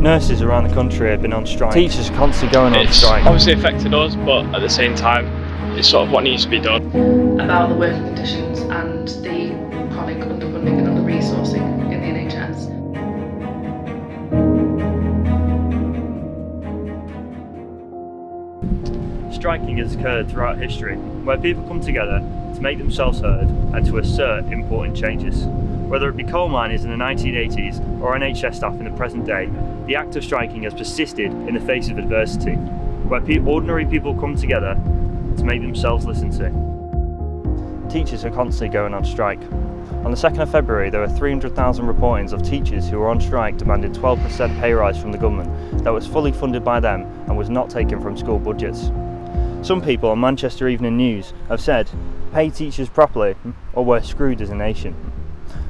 Nurses around the country have been on strike. Teachers are constantly going on strike. It's obviously affected us, but at the same time, it's sort of what needs to be done. About the working conditions and the chronic underfunding and under-resourcing in the NHS. Striking has occurred throughout history, where people come together to make themselves heard and to assert important changes. Whether it be coal miners in the 1980s or NHS staff in the present day, the act of striking has persisted in the face of adversity, where ordinary people come together to make themselves listened to. Teachers are constantly going on strike. On the 2nd of February, there were 300,000 reportings of teachers who were on strike demanding 12% pay rise from the government that was fully funded by them and was not taken from school budgets. Some people on Manchester Evening News have said, "Pay teachers properly or we're screwed as a nation."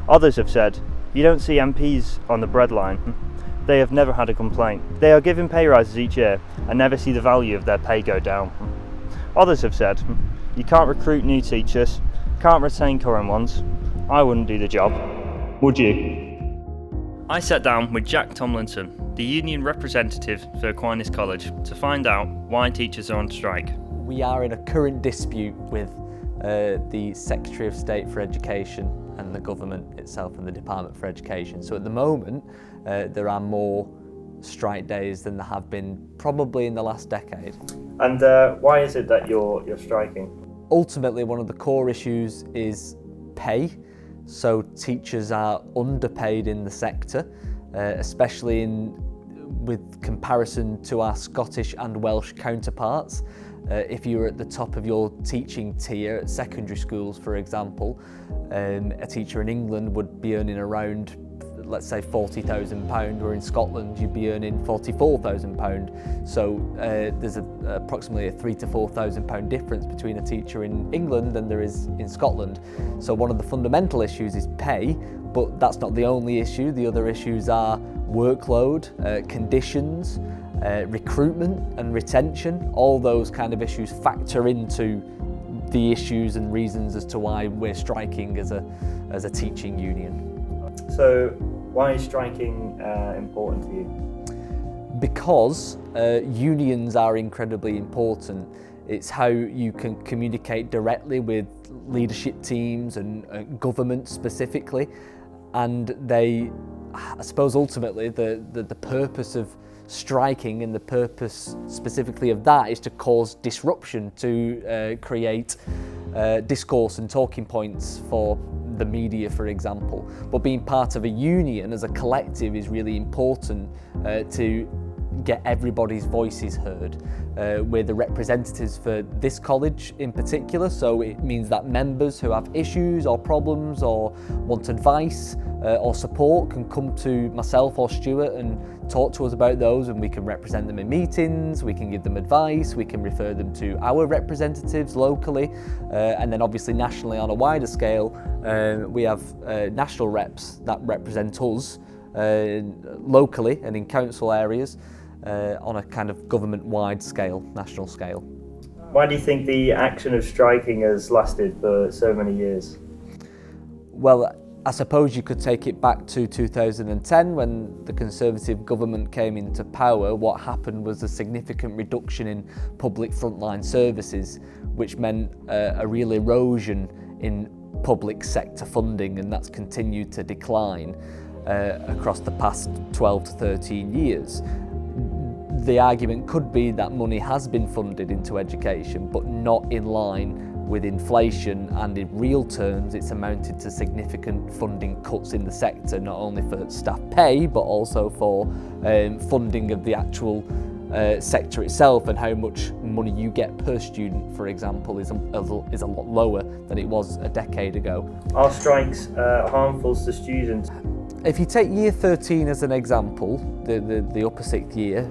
Others have said, "You don't see MPs on the breadline. They have never had a complaint. They are given pay rises each year and never see the value of their pay go down." Others have said, "You can't recruit new teachers, can't retain current ones. I wouldn't do the job. Would you?" I sat down with Jack Tomlinson, the union representative for Aquinas College, to find out why teachers are on strike. We are in a current dispute with the Secretary of State for Education and the government itself and the Department for Education. So at the moment, there are more strike days than there have been probably in the last decade. And why is it that you're striking? Ultimately, one of the core issues is pay. So teachers are underpaid in the sector, especially with comparison to our Scottish and Welsh counterparts. If you were at the top of your teaching tier at secondary schools, for example, a teacher in England would be earning around, let's say, £40,000, or in Scotland you'd be earning £44,000. So there's approximately a £3,000 to £4,000 difference between a teacher in England than there is in Scotland. So one of the fundamental issues is pay, but that's not the only issue. The other issues are workload, conditions, recruitment and retention. All those kind of issues factor into the issues and reasons as to why we're striking as a teaching union. So why is striking important to you? Because unions are incredibly important. It's how you can communicate directly with leadership teams and government specifically, and I suppose ultimately the purpose of striking and the purpose specifically of that is to cause disruption, to create discourse and talking points for the media, for example. But being part of a union as a collective is really important to get everybody's voices heard. We're the representatives for this college in particular, so it means that members who have issues or problems or want advice or support can come to myself or Stuart and talk to us about those, and we can represent them in meetings, we can give them advice, we can refer them to our representatives locally, and then obviously nationally on a wider scale, we have national reps that represent us locally and in council areas on a kind of government-wide scale, national scale. Why do you think the action of striking has lasted for so many years? Well, I suppose you could take it back to 2010 when the Conservative government came into power. What happened was a significant reduction in public frontline services, which meant a real erosion in public sector funding, and that's continued to decline across the past 12 to 13 years. The argument could be that money has been funded into education, but not in line with inflation, and in real terms it's amounted to significant funding cuts in the sector, not only for staff pay but also for funding of the actual sector itself, and how much money you get per student, for example, is a lot lower than it was a decade ago. Are strikes harmful to students? If you take year 13 as an example, the upper sixth year,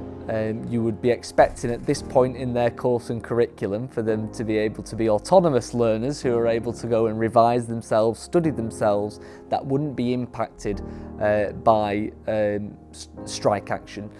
you would be expecting at this point in their course and curriculum for them to be able to be autonomous learners who are able to go and revise themselves, study themselves, that wouldn't be impacted by strike action.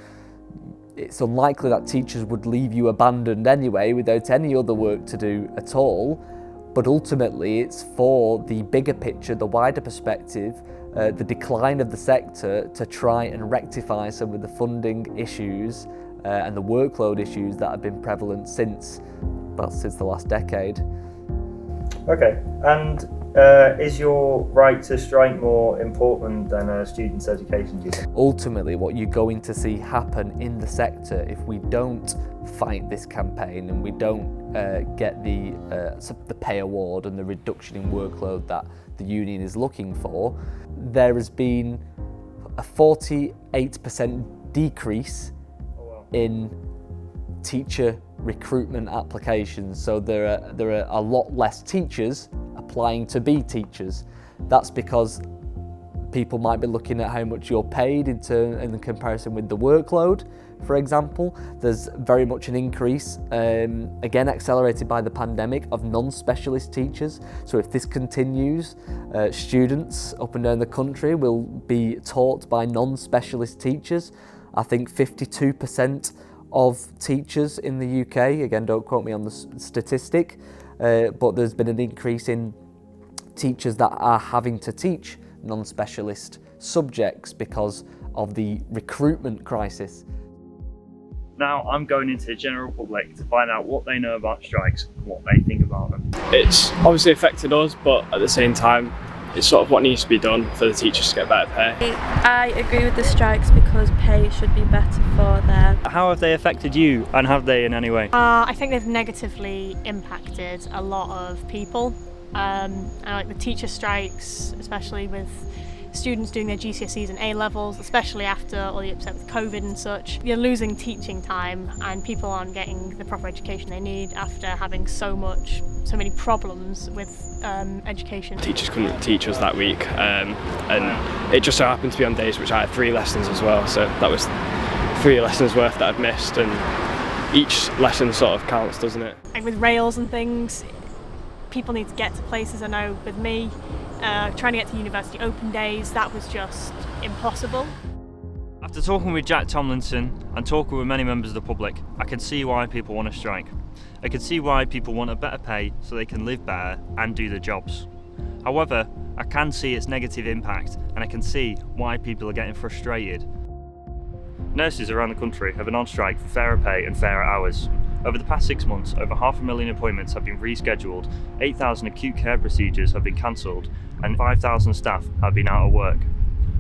It's unlikely that teachers would leave you abandoned anyway without any other work to do at all, but ultimately it's for the bigger picture, the wider perspective, the decline of the sector to try and rectify some of the funding issues and the workload issues that have been prevalent since the last decade. Okay, and is your right to strike more important than a student's education, do you think? Ultimately, what you're going to see happen in the sector if we don't fight this campaign and we don't get the pay award and the reduction in workload that the union is looking for, there has been a 48% decrease in teacher recruitment applications. So there are a lot less teachers applying to be teachers. That's because people might be looking at how much you're paid in comparison with the workload. For example, there's very much an increase, again accelerated by the pandemic, of non-specialist teachers. So if this continues, students up and down the country will be taught by non-specialist teachers. I think 52% of teachers in the UK, again don't quote me on the statistic, but there's been an increase in teachers that are having to teach non-specialist subjects because of the recruitment crisis. Now I'm going into the general public to find out what they know about strikes and what they think about them. It's obviously affected us, but at the same time, it's sort of what needs to be done for the teachers to get better pay. I agree with the strikes because pay should be better for them. How have they affected you, and have they in any way? I think they've negatively impacted a lot of people. And like the teacher strikes, especially with students doing their GCSEs and A-levels, especially after all the upset with COVID and such. You're losing teaching time and people aren't getting the proper education they need after having so many problems with education. Teachers couldn't teach us that week, and it just so happened to be on days which I had 3 lessons as well, so that was 3 lessons worth that I'd missed, and each lesson sort of counts, doesn't it? Like with rails and things, people need to get to places. I know with me, trying to get to university open days, that was just impossible. After talking with Jack Tomlinson and talking with many members of the public, I can see why people want to strike. I can see why people want a better pay so they can live better and do their jobs. However, I can see its negative impact, and I can see why people are getting frustrated. Nurses around the country have been on strike for fairer pay and fairer hours. Over the past 6 months, over 500,000 appointments have been rescheduled, 8,000 acute care procedures have been cancelled, and 5,000 staff have been out of work.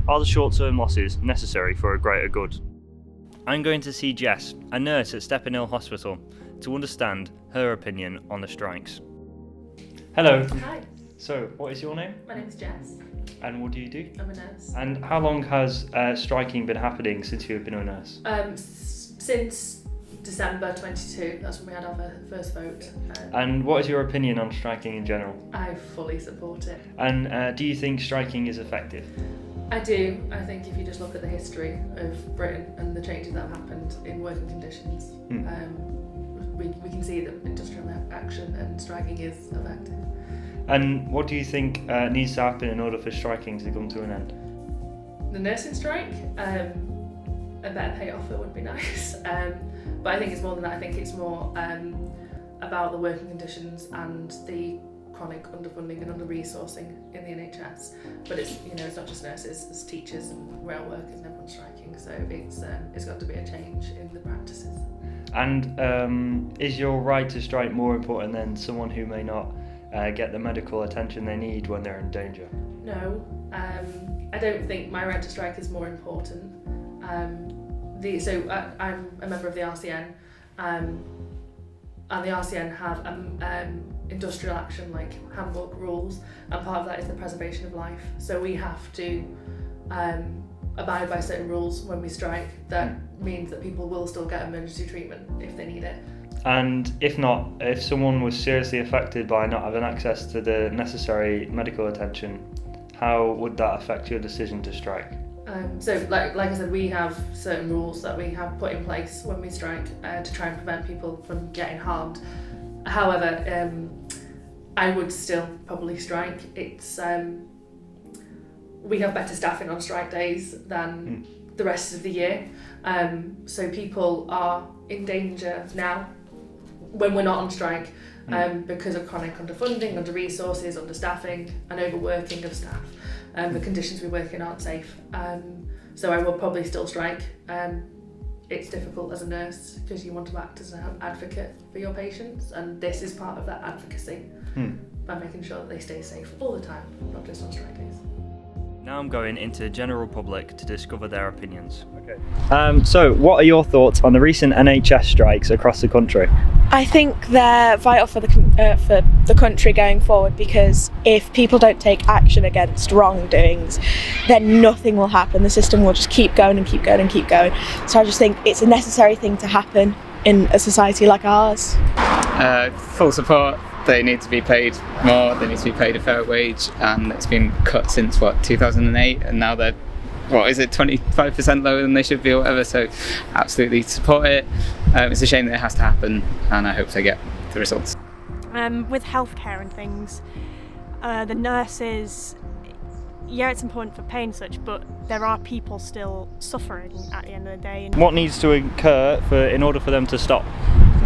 Are the short-term losses necessary for a greater good? I'm going to see Jess, a nurse at Steppenhill Hospital, to understand her opinion on the strikes. Hello. Hi, So, what is your name? my name's Jess. And what do you do? I'm a nurse. And how long has striking been happening since you've been a nurse? Since December 22, that's when we had our first vote. And what is your opinion on striking in general? I fully support it. And do you think striking is effective? I do. I think if you just look at the history of Britain and the changes that have happened in working conditions, we can see that industrial action and striking is effective. And what do you think needs to happen in order for striking to come to an end? The nursing strike, a better pay offer would be nice. But I think it's more than that. I think it's more about the working conditions and the chronic underfunding and under-resourcing in the NHS. But it's not just nurses, it's teachers and rail workers and everyone's striking. So it's got to be a change in the practices. And is your right to strike more important than someone who may not get the medical attention they need when they're in danger? No, I don't think my right to strike is more important. I'm a member of the RCN, and the RCN have industrial action like handbook rules, and part of that is the preservation of life. So we have to abide by certain rules when we strike. That means that people will still get emergency treatment if they need it. And if not, if someone was seriously affected by not having access to the necessary medical attention, how would that affect your decision to strike? Like I said, we have certain rules that we have put in place when we strike to try and prevent people from getting harmed. However, I would still probably strike. It's we have better staffing on strike days than the rest of the year, so people are in danger now when we're not on strike because of chronic underfunding, under-resources, understaffing and overworking of staff. the conditions we work in aren't safe. So I will probably still strike. It's difficult as a nurse because you want to act as an advocate for your patients, and this is part of that advocacy by making sure that they stay safe all the time, not just on strike days. Now I'm going into the general public to discover their opinions. Okay. So what are your thoughts on the recent NHS strikes across the country? I think they're vital for the country going forward, because if people don't take action against wrongdoings, then nothing will happen. The system will just keep going and keep going and keep going. So I just think it's a necessary thing to happen in a society like ours. Full support. They need to be paid more, they need to be paid a fair wage, and it's been cut since 2008, and now they're 25% lower than they should be or whatever, so absolutely support it. It's a shame that it has to happen, and I hope they get the results. With healthcare and things, the nurses, yeah, it's important for pay and such, but there are people still suffering at the end of the day. What needs to occur in order for them to stop?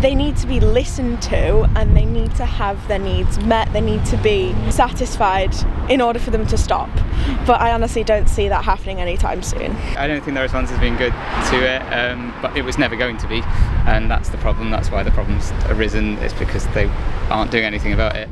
They need to be listened to, and they need to have their needs met. They need to be satisfied in order for them to stop. But I honestly don't see that happening anytime soon. I don't think the response has been good to it, but it was never going to be, and that's the problem. That's why the problem's arisen, is because they aren't doing anything about it.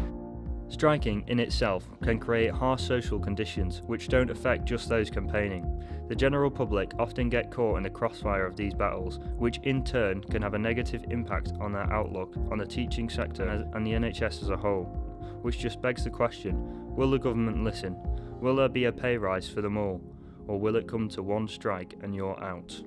Striking in itself can create harsh social conditions which don't affect just those campaigning. The general public often get caught in the crossfire of these battles, which in turn can have a negative impact on their outlook on the teaching sector and the NHS as a whole, which just begs the question, will the government listen? Will there be a pay rise for them all? Or will it come to one strike and you're out?